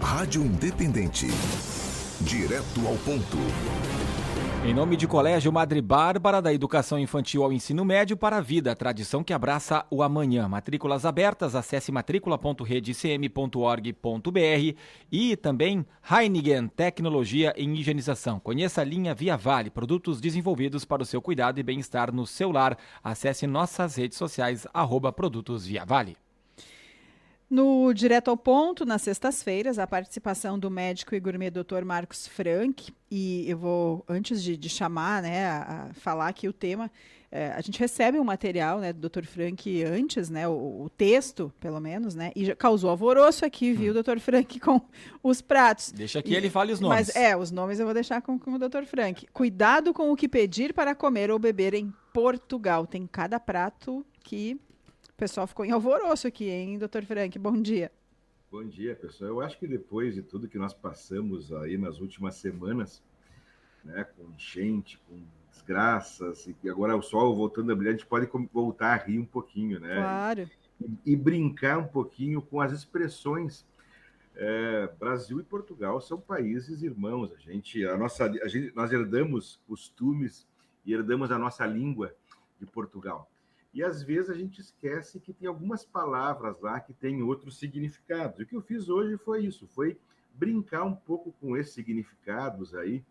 Rádio Independente. Direto ao ponto. Em nome de Colégio Madre Bárbara, da educação infantil ao ensino médio para a vida, a tradição que abraça o amanhã. Matrículas abertas, acesse matricula.redicm.org.br e também Heineken, tecnologia em higienização. Conheça a linha Via Vale, produtos desenvolvidos para o seu cuidado e bem-estar no seu lar. Acesse nossas redes sociais, @Produtos Via Vale. No Direto ao Ponto, nas sextas-feiras, a participação do médico e gourmet Dr. Marcos Frank. E eu vou, antes de chamar, né, a falar aqui o tema, a gente recebe um material, né, do Dr. Frank antes, né, o texto, pelo menos, né, e já causou alvoroço aqui, viu, Dr. Frank, com os pratos. Deixa que ele fale os nomes. Mas, os nomes eu vou deixar com o Dr. Frank. Cuidado com o que pedir para comer ou beber em Portugal. Tem cada prato que... O pessoal ficou em alvoroço aqui, hein, Dr. Frank? Bom dia. Bom dia, pessoal. Eu acho que depois de tudo que nós passamos aí nas últimas semanas, né, com enchente, com desgraças, e agora o sol voltando a brilhar, a gente pode voltar a rir um pouquinho, né? Claro. E brincar um pouquinho com as expressões. Brasil e Portugal são países irmãos. Nós herdamos costumes e herdamos a nossa língua de Portugal. E, às vezes, a gente esquece que tem algumas palavras lá que têm outros significados. O que eu fiz hoje foi isso, foi brincar um pouco com esses significados aí,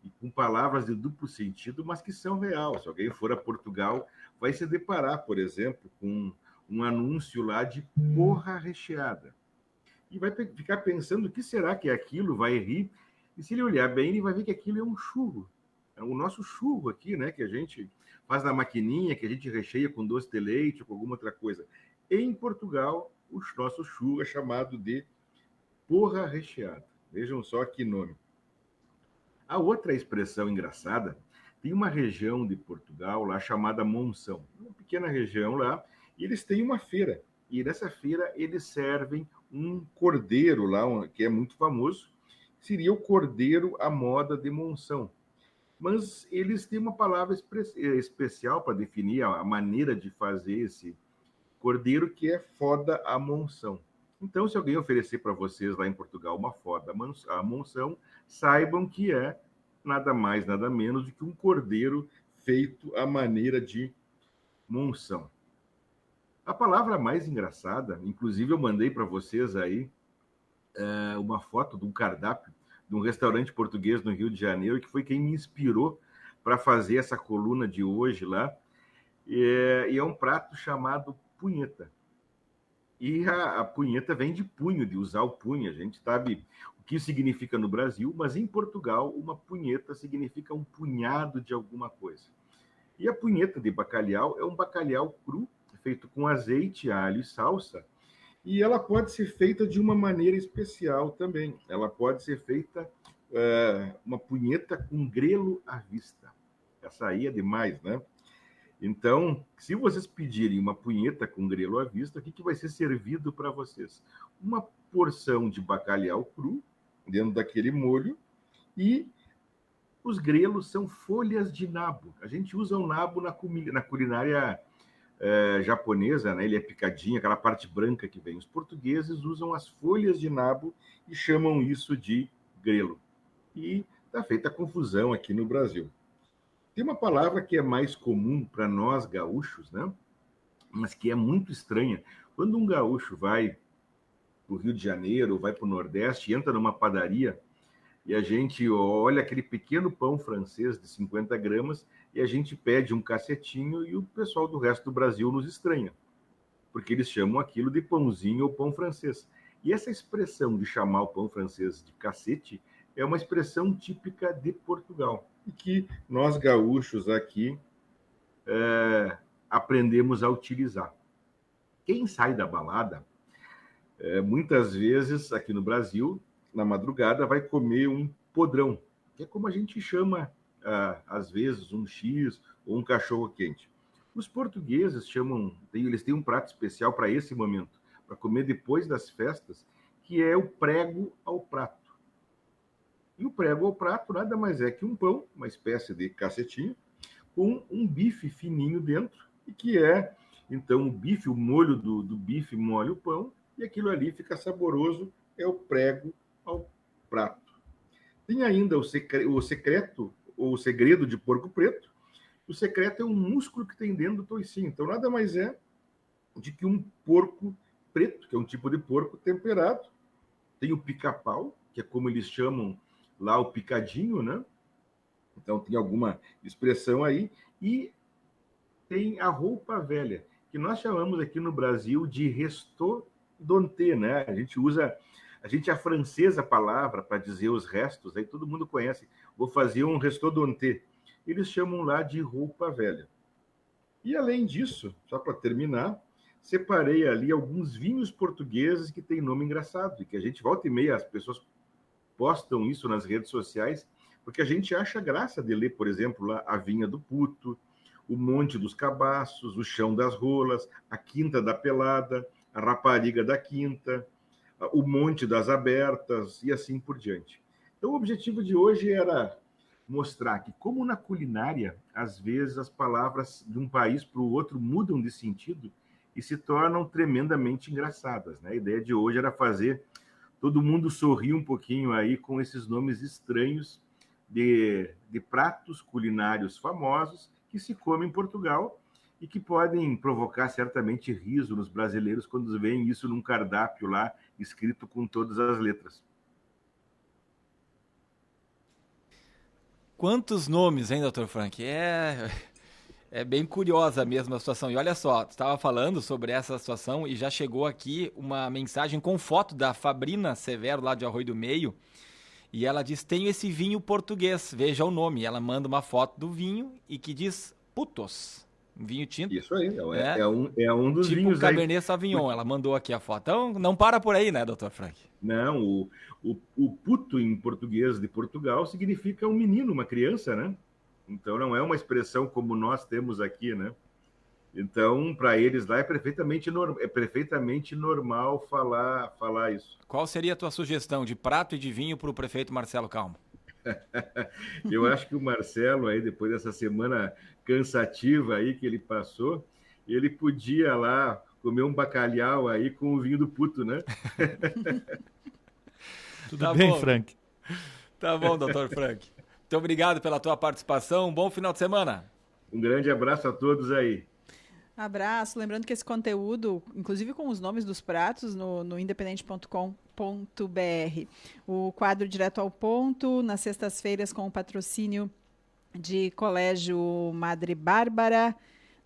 e com palavras de duplo sentido, mas que são reais. Se alguém for a Portugal, vai se deparar, por exemplo, com um anúncio lá de porra recheada. E vai ficar pensando o que será que é aquilo, vai rir, e se ele olhar bem, ele vai ver que aquilo é um churro. É o nosso churro aqui, né, que a gente faz na maquininha, que a gente recheia com doce de leite ou com alguma outra coisa. Em Portugal, o nosso churro é chamado de porra recheada. Vejam só que nome. A outra expressão engraçada, tem uma região de Portugal lá chamada Monção. Uma pequena região lá, e eles têm uma feira. E nessa feira eles servem um cordeiro lá, que é muito famoso. Seria o cordeiro à moda de Monção. Mas eles têm uma palavra especial para definir a maneira de fazer esse cordeiro, que é foda à monção. Então, se alguém oferecer para vocês lá em Portugal uma foda à monção, saibam que é nada mais, nada menos do que um cordeiro feito à maneira de monção. A palavra mais engraçada, inclusive eu mandei para vocês aí uma foto de um cardápio de um restaurante português no Rio de Janeiro, que foi quem me inspirou para fazer essa coluna de hoje lá. E é um prato chamado punheta. E a punheta vem de punho, de usar o punho. A gente sabe o que significa no Brasil, mas em Portugal, uma punheta significa um punhado de alguma coisa. E a punheta de bacalhau é um bacalhau cru, feito com azeite, alho e salsa, e ela pode ser feita de uma maneira especial também. Ela pode ser feita uma punheta com grelo à vista. Essa aí é demais, né? Então, se vocês pedirem uma punheta com grelo à vista, o que vai ser servido para vocês? Uma porção de bacalhau cru, dentro daquele molho, e os grelos são folhas de nabo. A gente usa o nabo na culinária japonesa, né? Ele é picadinho, aquela parte branca que vem. Os portugueses usam as folhas de nabo e chamam isso de grelo. E está feita a confusão aqui no Brasil. Tem uma palavra que é mais comum para nós gaúchos, né? Mas que é muito estranha. Quando um gaúcho vai para o Rio de Janeiro, vai para o Nordeste, entra numa padaria e a gente olha aquele pequeno pão francês de 50 gramas e a gente pede um cacetinho e o pessoal do resto do Brasil nos estranha, porque eles chamam aquilo de pãozinho ou pão francês. E essa expressão de chamar o pão francês de cacete é uma expressão típica de Portugal e que nós gaúchos aqui aprendemos a utilizar. Quem sai da balada, muitas vezes aqui no Brasil, na madrugada, vai comer um podrão, que é como a gente chama, às vezes, um X ou um cachorro-quente. Os portugueses eles têm um prato especial para esse momento, para comer depois das festas, que é o prego ao prato. E o prego ao prato nada mais é que um pão, uma espécie de cacetinho, com um bife fininho dentro, e que é, então, o bife, o molho do bife molha o pão, e aquilo ali fica saboroso, é o prego prato. Tem ainda o secreto, ou o segredo de porco preto. O secreto é um músculo que tem dentro do toicinho. Então, nada mais é de que um porco preto, que é um tipo de porco temperado. Tem o pica-pau, que é como eles chamam lá o picadinho, né? Então, tem alguma expressão aí. E tem a roupa velha, que nós chamamos aqui no Brasil de restaudanté, né? A gente afrancesa a palavra para dizer os restos, aí todo mundo conhece. Vou fazer um restaudanté. Eles chamam lá de roupa velha. E além disso, só para terminar, separei ali alguns vinhos portugueses que têm nome engraçado, e que a gente volta e meia, as pessoas postam isso nas redes sociais, porque a gente acha graça de ler, por exemplo, lá a Vinha do Puto, o Monte dos Cabaços, o Chão das Rolas, a Quinta da Pelada, a Rapariga da Quinta, o Monte das Abertas e assim por diante. Então, o objetivo de hoje era mostrar que, como na culinária, às vezes as palavras de um país para o outro mudam de sentido e se tornam tremendamente engraçadas, né? A ideia de hoje era fazer todo mundo sorrir um pouquinho aí com esses nomes estranhos de pratos culinários famosos que se comem em Portugal e que podem provocar certamente riso nos brasileiros quando veem isso num cardápio lá escrito com todas as letras. Quantos nomes, hein, Dr. Frank? É bem curiosa mesmo a situação. E olha só, tu estava falando sobre essa situação e já chegou aqui uma mensagem com foto da Fabrina Severo, lá de Arroio do Meio, e ela diz, tenho esse vinho português, veja o nome. Ela manda uma foto do vinho e que diz Putos, um vinho tinto. Isso aí, é um dos tipo vinhos Cabernet aí. Sauvignon, ela mandou aqui a foto. Então, não para por aí, né, Dr. Frank? Não, o puto em português de Portugal significa um menino, uma criança, né? Então não é uma expressão como nós temos aqui, né? Então, para eles lá é perfeitamente normal falar isso. Qual seria a tua sugestão de prato e de vinho para o prefeito Marcelo Calmo? Eu acho que o Marcelo, aí, depois dessa semana cansativa aí que ele passou, ele podia lá comer um bacalhau aí com o vinho do puto, né? Tudo tá bem, bom. Frank? Tá bom, Dr. Frank. Muito obrigado pela tua participação. Um bom final de semana. Um grande abraço a todos aí. Abraço. Lembrando que esse conteúdo, inclusive com os nomes dos pratos, no independente.com.br. O quadro Direto ao Ponto, nas sextas-feiras, com o patrocínio de Colégio Madre Bárbara,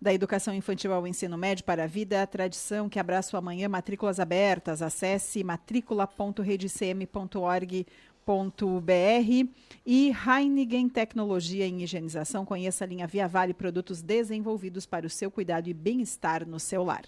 da Educação Infantil ao Ensino Médio para a Vida, a tradição que abraça o amanhã, matrículas abertas. Acesse matricula.redcm.org.br e Heineken Tecnologia em Higienização. Conheça a linha Via Vale, produtos desenvolvidos para o seu cuidado e bem-estar no seu lar.